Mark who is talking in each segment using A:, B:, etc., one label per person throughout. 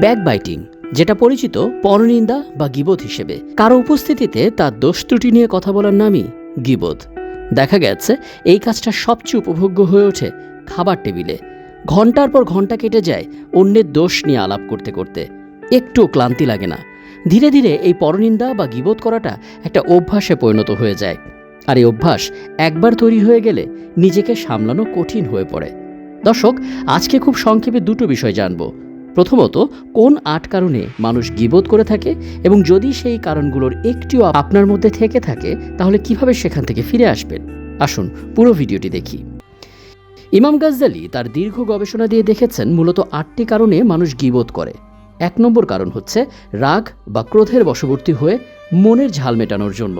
A: Backbiting, যেটা পরিচিত পরনিন্দা বা গীবত হিসেবে, কারো উপস্থিতিতে তার দোষ ত্রুটি নিয়ে কথা বলার নামই গীবত। দেখা গেছে এই কাজটা সবচেয়ে উপভোগ্য হয়ে ওঠে খাবার টেবিলে। ঘন্টার পর ঘন্টা কেটে যায় অন্যের দোষ নিয়ে আলাপ করতে করতে, একটুও ক্লান্তি লাগে না। ধীরে ধীরে এই পরনিন্দা বা গীবত করাটা একটা অভ্যাসে পরিণত হয়ে যায়, আর এই অভ্যাস একবার তৈরি হয়ে গেলে নিজেকে সামলানো কঠিন হয়ে পড়ে। দর্শক, আজকে খুব সংক্ষেপে দুটো বিষয় জানব। প্রথমত, কোন 8 কারণে মানুষ গীবত করে থাকে, এবং যদি সেই কারণগুলোর একটিও আপনার মধ্যে থেকে থাকে তাহলে কিভাবে সেখান থেকে ফিরে আসবেন। আসুন পুরো ভিডিওটি দেখি। ইমাম গাজ্জালি তার দীর্ঘ গবেষণা দিয়ে দেখেছেন মূলত 8টি কারণে মানুষ গীবত করে। 1 নম্বর কারণ হচ্ছে রাগ বা ক্রোধের বশবর্তী হয়ে মনের ঝাল মেটানোর জন্য।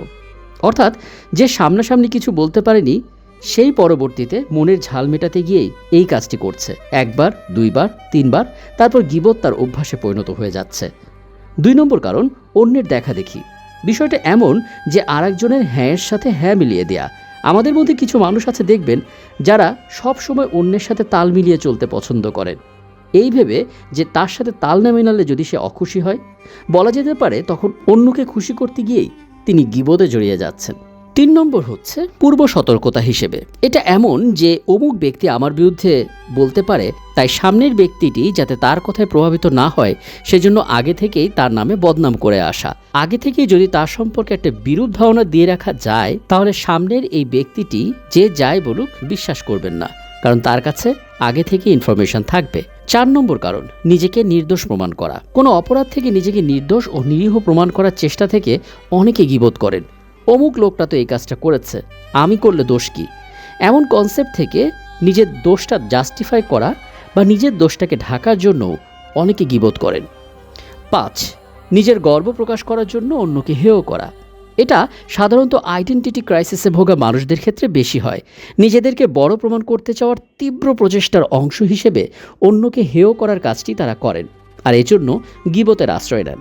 A: অর্থাৎ যে সামনাসামনি কিছু বলতে পারেনি, সেই পরবর্তীতে মনের ঝাল মেটাতে গিয়েই এই কাজটি করছে। 1 বার, 2 বার, 3 বার, তারপর গীবত তার অভ্যাসে পরিণত হয়ে যাচ্ছে। 2 নম্বর কারণ অন্যের দেখাদেখি। বিষয়টা এমন যে আরেকজনের হ্যাঁয়ের সাথে হ্যাঁ মিলিয়ে দেয়া। আমাদের মধ্যে কিছু মানুষ আছে দেখবেন, যারা সব সময় অন্যের সাথে তাল মিলিয়ে চলতে পছন্দ করেন, এই ভেবে যে তার সাথে তাল না মেলালে যদি সে অখুশি হয়, বলা যেতে পারে তখন অন্যকে খুশি করতে গিয়েই তিনি গীবতে জড়িয়ে যাচ্ছেন। 3 নম্বর হচ্ছে পূর্ব সতর্কতা হিসেবে। এটা এমন যে অমুক ব্যক্তি আমার বিরুদ্ধে বলতে পারে, তাই সামনের ব্যক্তিটি যাতে তার কথায় প্রভাবিত না হয় সেজন্য আগে থেকেই তার নামে বদনাম করে আসা। আগে থেকেই যদি তার সম্পর্কে একটা বিরূপ ধারণা দিয়ে রাখা যায়, তাহলে সামনের এই ব্যক্তিটি যে যাই বলুক বিশ্বাস করবেন না, কারণ তার কাছে আগে থেকে ইনফরমেশন থাকবে। 4 নম্বর কারণ নিজেকে নির্দোষ প্রমাণ করা। কোনো অপরাধ থেকে নিজেকে নির্দোষ ও নিরীহ প্রমাণ করার চেষ্টা থেকে অনেকে গীবত করেন। অমুক লোকটা তো এই কাজটা করেছে, আমি করলে দোষ কি, এমন কনসেপ্ট থেকে নিজের দোষটা জাস্টিফাই করা বা নিজের দোষটাকে ঢাকার জন্য অনেকে গীবত করেন। 5, নিজের গর্ব প্রকাশ করার জন্য অন্যকে হেয় করা। এটা সাধারণত আইডেন্টিটি ক্রাইসিসে ভোগা মানুষদের ক্ষেত্রে বেশি হয়। নিজেদেরকে বড় প্রমাণ করতে চাওয়ার তীব্র প্রচেষ্টার অংশ হিসেবে অন্যকে হেয় করার কাজটি তারা করেন, আর এজন্য গীবতের আশ্রয় নেন।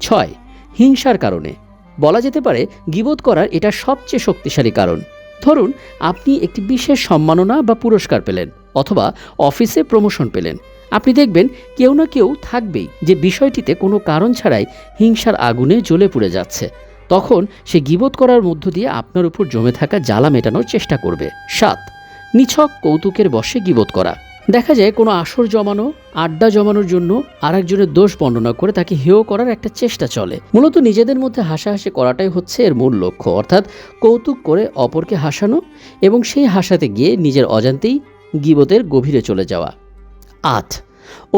A: 6, হিংসার কারণে। বলা যেতে পারে গীবত করার এটা সবচেয়ে শক্তিশালী কারণ। ধরুন আপনি একটি বিশেষ সম্মাননা বা পুরস্কার পেলেন, অথবা অফিসে প্রমোশন পেলেন। আপনি দেখবেন কেউ না কেউ থাকবেই যে বিষয়টিতে কোনো কারণ ছাড়াই হিংসার আগুনে জ্বলে পুড়ে যাচ্ছে। তখন সে গীবত করার মধ্য দিয়ে আপনার উপর জমে থাকা জ্বালা মেটানোর চেষ্টা করবে। 7, নিছক কৌতুকের বশে গীবত করা। দেখা যায় কোনো আসর জমানো, আড্ডা জমানোর জন্য আরেকজনের দোষ বর্ণনা করে তাকে হেয় করার একটা চেষ্টা চলে। মূলত নিজেদের মধ্যে হাসাহাসি করাটাই হচ্ছে এর মূল লক্ষ্য, অর্থাৎ কৌতুক করে অপরকে হাসানো এবং সেই হাসাতে গিয়ে নিজের অজান্তেই গীবতের গভীরে চলে যাওয়া। 8,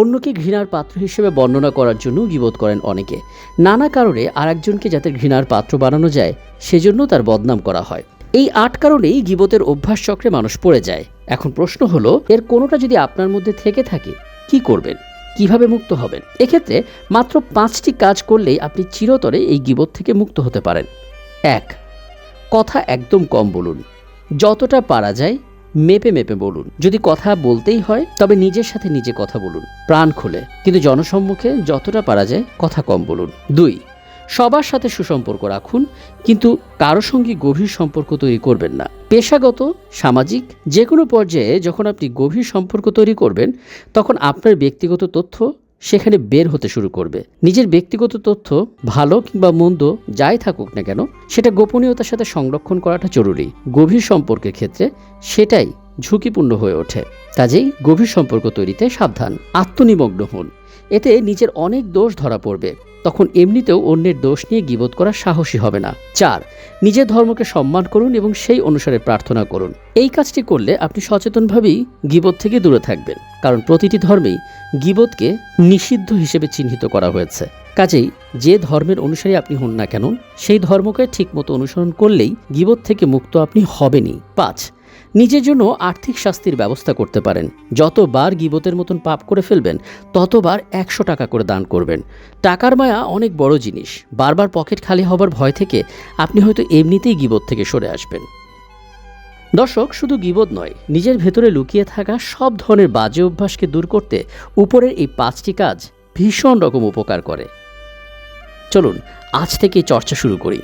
A: অন্যকে ঘৃণার পাত্র হিসেবে বর্ণনা করার জন্য গীবত করেন অনেকে। নানা কারণে আরেকজনকে যাতে ঘৃণার পাত্র বানানো যায় সেজন্য তার বদনাম করা হয়। এই 8 কারণেই গীবতের অভ্যাস চক্রে মানুষ পড়ে যায়। এখন প্রশ্ন হলো, এর কোনোটা যদি আপনার মধ্যে থেকে থাকে কি করবেন, কিভাবে মুক্ত হবেন? এক্ষেত্রে মাত্র 5টি কাজ করলেই আপনি চিরতরে এই গীবত থেকে মুক্ত হতে পারেন। 1, কথা একদম কম বলুন। যতটা পারা যায় মেপে মেপে বলুন। যদি কথা বলতেই হয় তবে নিজের সাথে নিজে কথা বলুন, প্রাণ খুলে, কিন্তু জনসম্মুখে যতটা পারা যায় কথা কম বলুন। 2, সবার সাথে সুসম্পর্ক রাখুন, কিন্তু কারো সঙ্গে গভীর সম্পর্ক তৈরি করবেন না। পেশাগত, সামাজিক যে কোনো পর্যায়ে যখন আপনি গভীর সম্পর্ক তৈরি করবেন, তখন আপনার ব্যক্তিগত তথ্য সেখানে বের হতে শুরু করবে। নিজের ব্যক্তিগত তথ্য ভালো কিংবা মন্দ যাই থাকুক না কেন, সেটা গোপনীয়তার সাথে সংরক্ষণ করাটা জরুরি। গভীর সম্পর্কের ক্ষেত্রে সেটাই ঝুঁকিপূর্ণ হয়ে ওঠে। কাজেই গভীর সম্পর্ক তৈরিতে সাবধান। আত্মনিমগ্ন হন, এতে নিজের অনেক দোষ ধরা পড়বে, তখন এমনিতেও অন্যের দোষ নিয়ে গীবত করা সাহসী হবে না। 4, নিজের ধর্মকে সম্মান করুন এবং সেই অনুসারে প্রার্থনা করুন। এই কাজটি করলে আপনি সচেতনভাবেই গীবত থেকে দূরে থাকবেন, কারণ প্রতিটি ধর্মেই গীবতকে নিষিদ্ধ হিসেবে চিহ্নিত করা হয়েছে। কাজেই যে ধর্মের অনুসারী আপনি হন না কেন, সেই ধর্মকে ঠিকমতো অনুসরণ করলেই গীবত থেকে মুক্ত আপনি হবেনই। 5, নিজের জন্য আর্থিক শাস্তির ব্যবস্থা করতে পারেন। যতবার গীবতের মতন পাপ করে ফেলবেন ততবার 100 টাকা করে দান করবেন। টাকার মায়া অনেক বড় জিনিস। বারবার পকেট খালি হবার ভয় থেকে আপনি হয়তো এমনিতেই গীবত থেকে সরে আসবেন। দর্শক, শুধু গীবত নয়, নিজের ভেতরে লুকিয়ে থাকা সব ধরনের বাজে অভ্যাসকে দূর করতে উপরের এই 5টি কাজ ভীষণ রকম উপকার করে। চলুন আজ থেকে চর্চা শুরু করি।